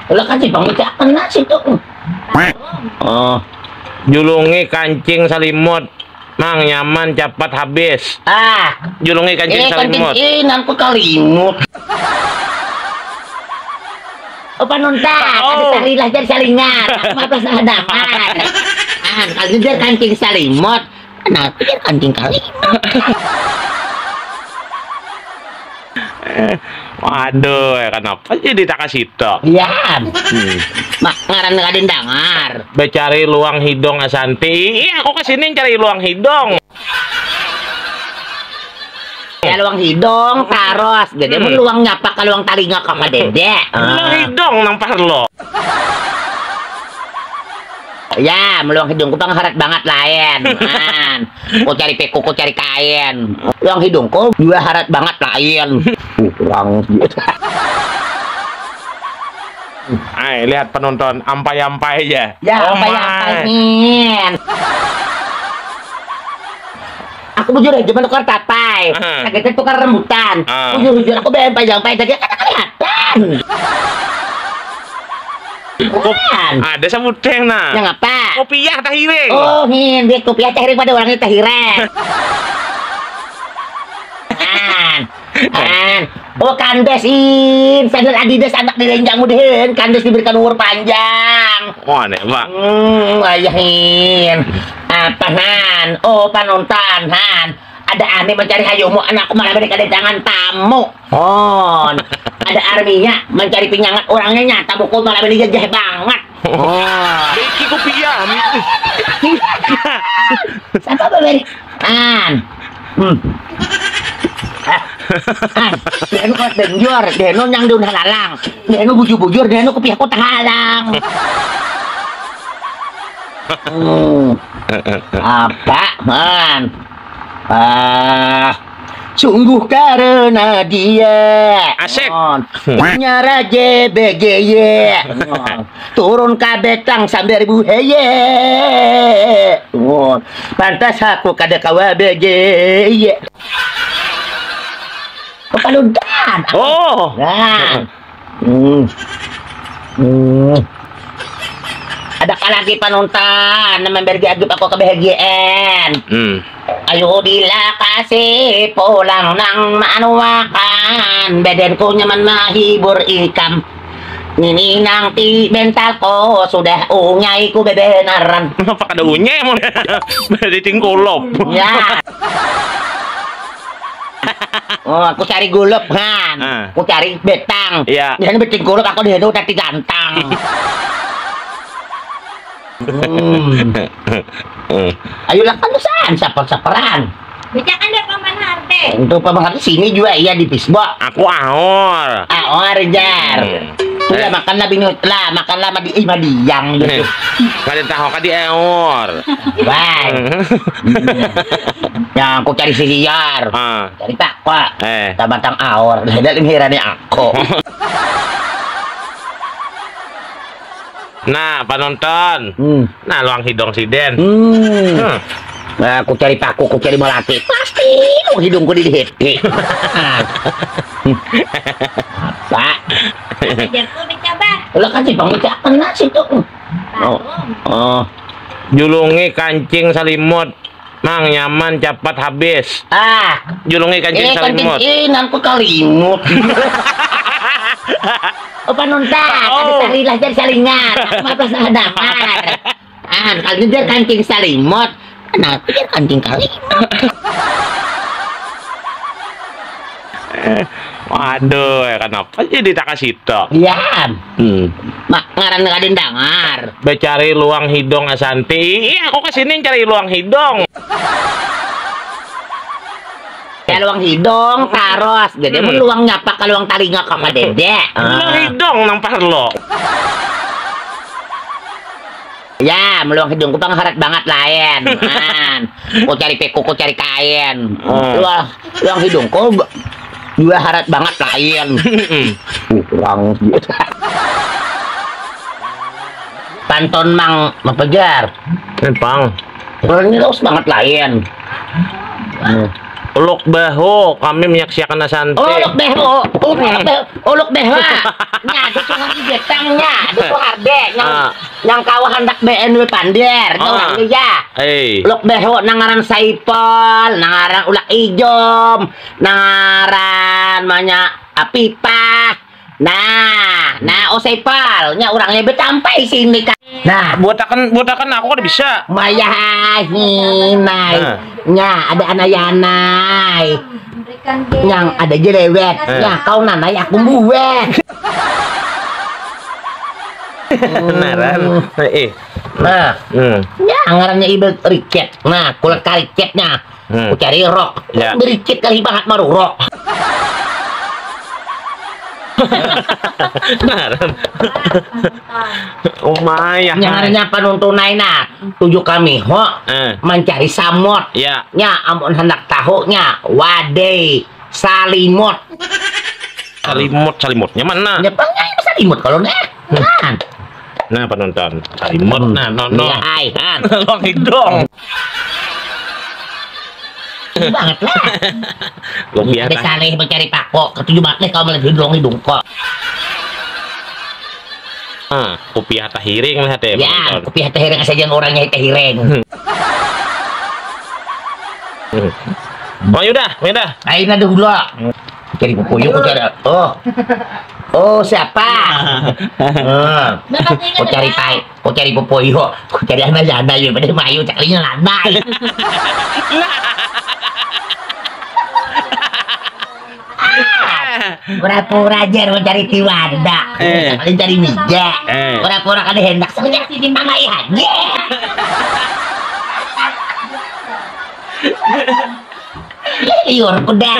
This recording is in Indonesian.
Lah kan si Bang Ucap nasi tuh. Oh, julungi kancing salimut, mang nyaman cepat habis. Julungi kancing salimut. Kancing inan ku kalimut. Panuntan, ada sarilah jadi salingan. Apa salah dapat? Kalau dia kancing salimut, kenapa dia kancing kalimut? Waduh, kenapa jadi tak kasih tok? Iya. Mak ngaran ngaden dangar. Becari luang hidung Asanti. Iya, aku kesini cari luang hidung. Ya luang hidung taros. Jadi luang nyapa ke luang talinga ke dede. Luang hidung nang parlo. Ya, meluang hidungku pangharat banget lain. Ku cari peku, ku cari kain. Luang hidungku juga harat banget lain. Kurang gitu. Ay, lihat penonton ampai-ampai aja. Ya, ampai-ampain. Aku bujur aja tukar tapai. Kagetnya tukar rambutan. Bujur-bujur aku ampai-ampai tadi kan kelihatan. Ada samudeng nah. Yang apa? Kopiah tahire. Oh, dia kopiah tahire pada orangnya tahire. Oh, kandesin sandal Adidas anak direnjang mudahin. Kandes diberikan umur panjang. Oh, aneh pak. Ayahin. Apa Han? Oh, panonton Han. Ada aneh mencari hayumu, anakku malah berikan jangan tamu. Oh, ada arminya mencari pinyangat orangnya nyata buku malah beri jajah banget. Oh, Beki kopiah. siapa beri? Deno kok denjor, deno nyang dun halalang. Deno bujur-bujur, deno kopiah ko tahalang. Apa, Man? Sungguh karena dia Asik. punya raja BGY turun ke betang sambil ribu heye pantas aku kada kawa BGY kepaludan. Oh. Nah. Ada lagi penonton memberi agip aku kebahagiaan. Ayo dila kasih pulang nang manuakan badanku nyaman mahibur ikam. Ini nang ti bentalku sudah unyai ku bebenaran. Apa kada unyai mau di tingkulop. Ya. Oh, aku cari gulup kan. Aku cari betang. Iya. Dia beting gulup aku di udah gantang. Ayolah kan pesan saper-saperan. Bicakan deh Paman Harte. Untuk Paman Harte sini juga iya di Pisbok. Aku ahor. Ahor jar. Udah makanlah binut lah, makanlah madi madiang gitu. Kada tahu kadi ahor. Bye. Ya aku cari sihir. Cari takwa. Tabatang ahor. Ada limhirane aku. Nah, penonton. Nah, luang hidung si Den. Nah, aku cari paku, aku cari melati. Pasti lu hidungku di hiti. Apa? Ajarku dicoba. Lah kan si Bang Ucap nasi tuh. Oh. Julungi kancing salimut, mang nyaman cepat habis. Julungi kancing salimut. Inan ku kalimut. Panuntan, ada sarilah jadi salingan. Apa salah dapat? Kalau dia kancing salimut, kenapa dia kancing kalimut? Waduh, kenapa jadi tak kasih tok? Iya. Mak ngaran ngaden dangar. Becari luang hidung Asanti. Iya, aku kesini cari luang hidung. Ya luang hidung taros. Jadi luang nyapa ke luang talinga ke dede. Luang hidung nang parlo. Ya, meluang hidungku pangharat banget lain. Ku cari peku, ku cari kain. Luang hidungku juga harat banget lain. Kurang gitu. Pantun mang pejar. Pang. Kurang ini terus banget lain. Uluk baho, kami menyaksikan Asante. Uluk beho, uluk beho. Nya itu harus getangnya, itu harde yang kawah hendak BNW Pandir, itu orang ya. Uluk beho nangaran Saipol, nangaran ulak ijom, nangaran banyak apipah. Nah, Saipol, nya orangnya betampai sini kan. Nah, buatakan aku kan bisa. Mayahinay. Nya ada anayanay. Berikan Yang ada jelewet. Nya kau nanay aku buwet. Beneran. Nah, nya ngarannya ibu riket. Nah, kulit kariketnya. Ku cari rok. Ya. Berikit kali banget maru rok. Beneran. Umaya. Nya ngarannya panuntunay na. Tujuh kami ho mencari samot. Ya. Nya amun hendak tahu nya wadai salimot. Salimutnya mana? Nya pangai salimot kalau nih. Nah, penonton. Salimut. Nah, no. Iya, ai, kan. Luang hidung. Banget lah. Luang biasa. Ada saleh mencari pako. Ketujuh banget kau melihat hidung kok. Kopi hata hiring lah teh. Ya, kopi hata hiring saja orangnya hata hiring. Oh, yaudah. Ayo na dulu. Cari pupuyuk, ku cari. Oh, siapa? Ku cari pai, ku cari pupuyuk, ku cari anak-anak yuk, pada mayu carinya lanai. Pura-pura aja mencari tiwanda, kalian cari mija. Pura-pura kada hendak saja sini mangai aja. Liur kuda.